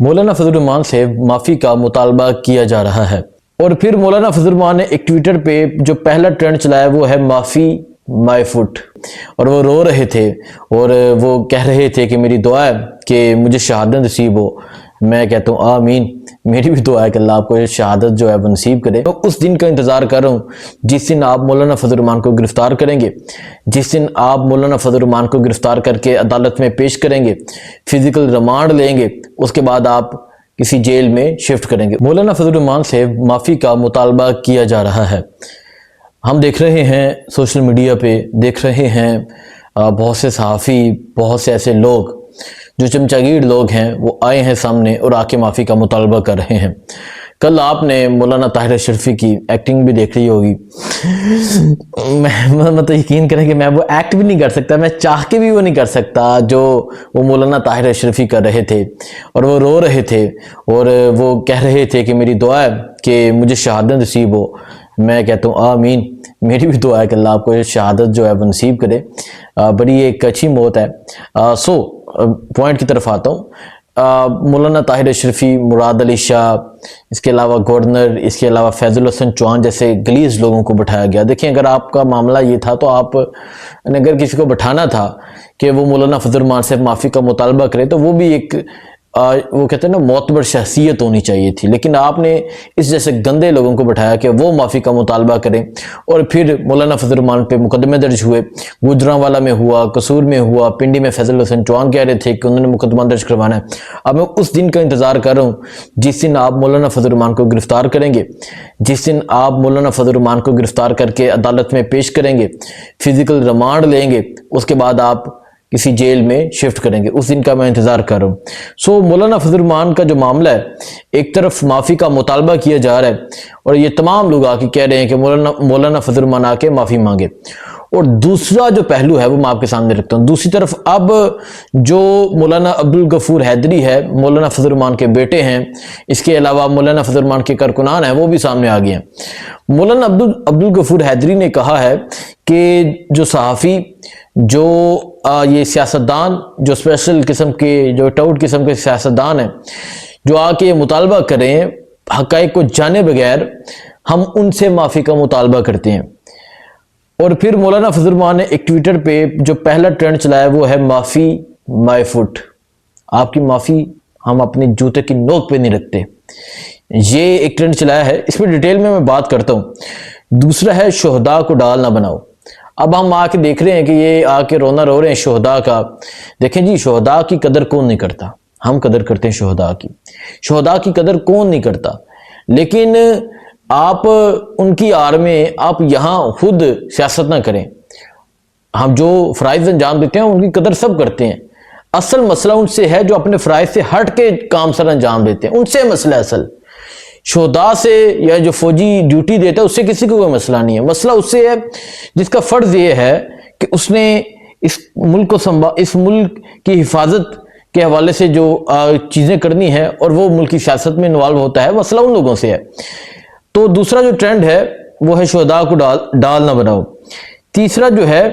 مولانا فضل الرحمان سے معافی کا مطالبہ کیا جا رہا ہے۔ اور پھر مولانا فضل الرحمان نے ایک ٹویٹر پہ جو پہلا ٹرینڈ چلایا وہ ہے معافی مائی فٹ، اور وہ رو رہے تھے اور وہ کہہ رہے تھے کہ میری دعا ہے کہ مجھے شہادت نصیب ہو۔ میں کہتا ہوں آمین، میری بھی دعا ہے کہ اللہ آپ کو شہادت جو ہے وہ نصیب کرے۔ تو اس دن کا انتظار کر رہا ہوں جس دن آپ مولانا فضل الرحمان کو گرفتار کریں گے، جس دن آپ مولانا فضل الرحمان کو گرفتار کر کے عدالت میں پیش کریں گے، فزیکل ریمانڈ لیں گے، اس کے بعد آپ کسی جیل میں شفٹ کریں گے۔ مولانا فضل الرحمان سے معافی کا مطالبہ کیا جا رہا ہے۔ ہم دیکھ رہے ہیں سوشل میڈیا پہ، دیکھ رہے ہیں بہت سے صحافی، بہت سے ایسے لوگ جو چمچاگیر لوگ ہیں وہ آئے ہیں سامنے اور آ کے معافی کا مطالبہ کر رہے ہیں۔ کل آپ نے مولانا طاہر اشرفی کی ایکٹنگ بھی دیکھ رہی ہوگی۔ میں تو یقین کریں کہ میں وہ ایکٹ بھی نہیں کر سکتا، میں چاہ کے بھی وہ نہیں کر سکتا جو وہ مولانا طاہر اشرفی کر رہے تھے، اور وہ رو رہے تھے اور وہ کہہ رہے تھے کہ میری دعا ہے کہ مجھے شہادت نصیب ہو۔ میں کہتا ہوں آمین، میری بھی دعا ہے کہ اللہ آپ کو شہادت جو ہے وہ نصیب کرے۔ بڑی ایک اچھی موت ہے۔ پوائنٹ کی طرف آتا ہوں۔ مولانا طاہر اشرفی، مراد علی شاہ، اس کے علاوہ گورنر، اس کے علاوہ فیض الحسن چوہان جیسے گلیز لوگوں کو بٹھایا گیا۔ دیکھیں اگر آپ کا معاملہ یہ تھا تو آپ نے اگر کسی کو بٹھانا تھا کہ وہ مولانا فضل الرحمان سے معافی کا مطالبہ کرے تو وہ بھی ایک وہ کہتے ہیں نا معتبر شخصیت ہونی چاہیے تھی، لیکن آپ نے اس جیسے گندے لوگوں کو بٹھایا کہ وہ معافی کا مطالبہ کریں۔ اور پھر مولانا فضل الرحمان پہ مقدمے درج ہوئے، گوجرانوالا میں ہوا، قصور میں ہوا، پنڈی میں فیض الحسن چوہان کہہ رہے تھے کہ انہوں نے مقدمہ درج کروانا ہے۔ اب میں اس دن کا انتظار کر رہا ہوں جس دن آپ مولانا فضل الرحمان کو گرفتار کریں گے، جس دن آپ مولانا فضل الرحمان کو گرفتار کر کے عدالت میں پیش کریں گے، فزیکل ریمانڈ لیں گے، اس کے بعد آپ کسی جیل میں شفٹ کریں گے۔ اس دن کا میں انتظار کر رہا ہوں۔ مولانا فضل الرحمان کا جو معاملہ ہے، ایک طرف معافی کا مطالبہ کیا جا رہا ہے اور یہ تمام لوگ آ کے کہہ رہے ہیں کہ مولانا فضل الرحمان آ کے معافی مانگے، اور دوسرا جو پہلو ہے وہ میں آپ کے سامنے رکھتا ہوں۔ دوسری طرف اب جو مولانا عبدالغفور حیدری ہے، مولانا فضل الرحمان کے بیٹے ہیں، اس کے علاوہ مولانا فضل الرحمان کے کارکنان ہیں، وہ بھی سامنے آ گئے ہیں۔ مولانا عبدالغفور حیدری نے کہا ہے کہ جو صحافی، جو یہ سیاستدان، جو اسپیشل قسم کے، جو ٹاؤٹ قسم کے سیاستدان ہیں، جو آ کے یہ مطالبہ کریں حقائق کو جانے بغیر، ہم ان سے معافی کا مطالبہ کرتے ہیں۔ اور پھر مولانا فضل الرحمان نے ایک ٹویٹر پہ جو پہلا ٹرینڈ چلایا وہ ہے معافی مائی فٹ، آپ کی معافی ہم اپنے جوتے کی نوک پہ نہیں رکھتے، یہ ایک ٹرینڈ چلایا ہے۔ اس پہ ڈیٹیل میں بات کرتا ہوں۔ دوسرا ہے شہداء کو ڈال نہ بناؤ۔ اب ہم آ کے دیکھ رہے ہیں کہ یہ آ کے رونا رو رہے ہیں شہداء کا۔ دیکھیں جی، شہداء کی قدر کون نہیں کرتا؟ ہم قدر کرتے ہیں شہداء کی۔ شہداء کی قدر کون نہیں کرتا؟ لیکن آپ ان کی آڑ میں آپ یہاں خود سیاست نہ کریں۔ ہم جو فرائض انجام دیتے ہیں ان کی قدر سب کرتے ہیں، اصل مسئلہ ان سے ہے جو اپنے فرائض سے ہٹ کے کام سر انجام دیتے ہیں، ان سے مسئلہ اصل۔ شہداء سے یا جو فوجی ڈیوٹی دیتا ہے اس سے کسی کو کوئی مسئلہ نہیں ہے، مسئلہ اس سے ہے جس کا فرض یہ ہے کہ اس نے اس ملک کو اس ملک کی حفاظت کے حوالے سے جو چیزیں کرنی ہیں اور وہ ملک کی سیاست میں انوالو ہوتا ہے، مسئلہ ان لوگوں سے ہے۔ تو دوسرا جو ٹرینڈ ہے وہ ہے شہداء کو ڈال نہ بناؤ۔ تیسرا جو ہے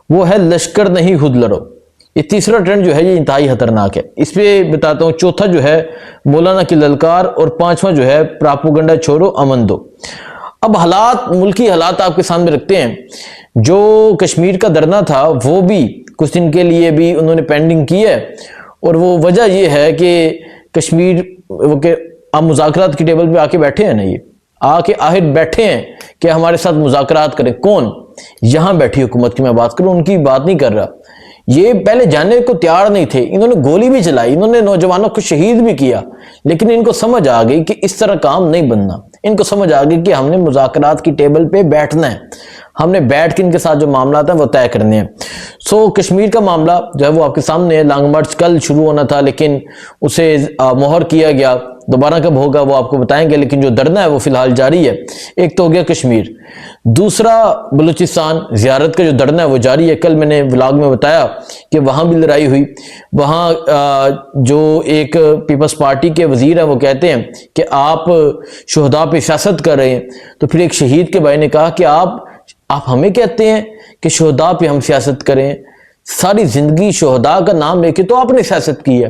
وہ ہے لشکر نہیں خود لڑو۔ یہ تیسرا ٹرینڈ جو ہے یہ انتہائی خطرناک ہے، اس پہ بتاتا ہوں۔ چوتھا جو ہے مولانا کی للکار، اور پانچواں جو ہے پراپوگنڈا چھوڑو امن دو۔ اب حالات، ملکی حالات آپ کے سامنے رکھتے ہیں۔ جو کشمیر کا دھرنا تھا وہ بھی کچھ دن کے لیے بھی انہوں نے پینڈنگ کی ہے، اور وہ وجہ یہ ہے کہ کشمیر وہ کہ آپ مذاکرات کی ٹیبل پہ آ کے بیٹھے ہیں نا، یہ آ کے آخر بیٹھے ہیں کہ ہمارے ساتھ مذاکرات کریں۔ کون؟ یہاں بیٹھی حکومت کی میں بات کروں، ان کی بات نہیں کر رہا۔ یہ پہلے جانے کو تیار نہیں تھے، انہوں نے گولی بھی چلائی، انہوں نے نوجوانوں کو شہید بھی کیا، لیکن ان کو سمجھ آ گئی کہ اس طرح کام نہیں بننا۔ ان کو سمجھ آ گئی کہ ہم نے مذاکرات کی ٹیبل پہ بیٹھنا ہے، ہم نے بیٹھ کے ان کے ساتھ جو معاملات ہیں وہ طے کرنے ہیں۔ کشمیر کا معاملہ جو ہے وہ آپ کے سامنے ہے۔ لانگ مارچ کل شروع ہونا تھا لیکن اسے مہر کیا گیا، دوبارہ کب ہوگا وہ آپ کو بتائیں گے، لیکن جو دھرنا ہے وہ فی الحال جاری ہے۔ ایک تو ہو گیا کشمیر، دوسرا بلوچستان زیارت کا جو دھرنا ہے وہ جاری ہے۔ کل میں نے ولاگ میں بتایا کہ وہاں بھی لڑائی ہوئی، وہاں جو ایک پیپلز پارٹی کے وزیر ہیں وہ کہتے ہیں کہ آپ شہداء پہ سیاست کر رہے ہیں، تو پھر ایک شہید کے بھائی نے کہا کہ آپ ہمیں کہتے ہیں کہ شہداء پہ ہم سیاست کریں؟ ساری زندگی شہداء کا نام لے کے تو آپ نے سیاست کی ہے۔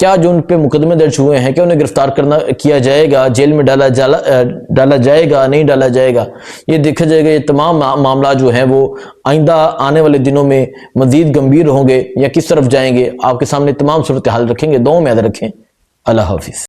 کیا جو ان پہ مقدمے درج ہوئے ہیں کہ انہیں گرفتار کیا جائے گا، جیل میں ڈالا جائے گا، نہیں ڈالا جائے گا، یہ دیکھا جائے گا۔ یہ تمام معاملات جو ہیں وہ آئندہ آنے والے دنوں میں مزید گمبھیر ہوں گے یا کس طرف جائیں گے، آپ کے سامنے تمام صورتحال رکھیں گے۔ دعاؤں میں یاد رکھیں۔ اللہ حافظ۔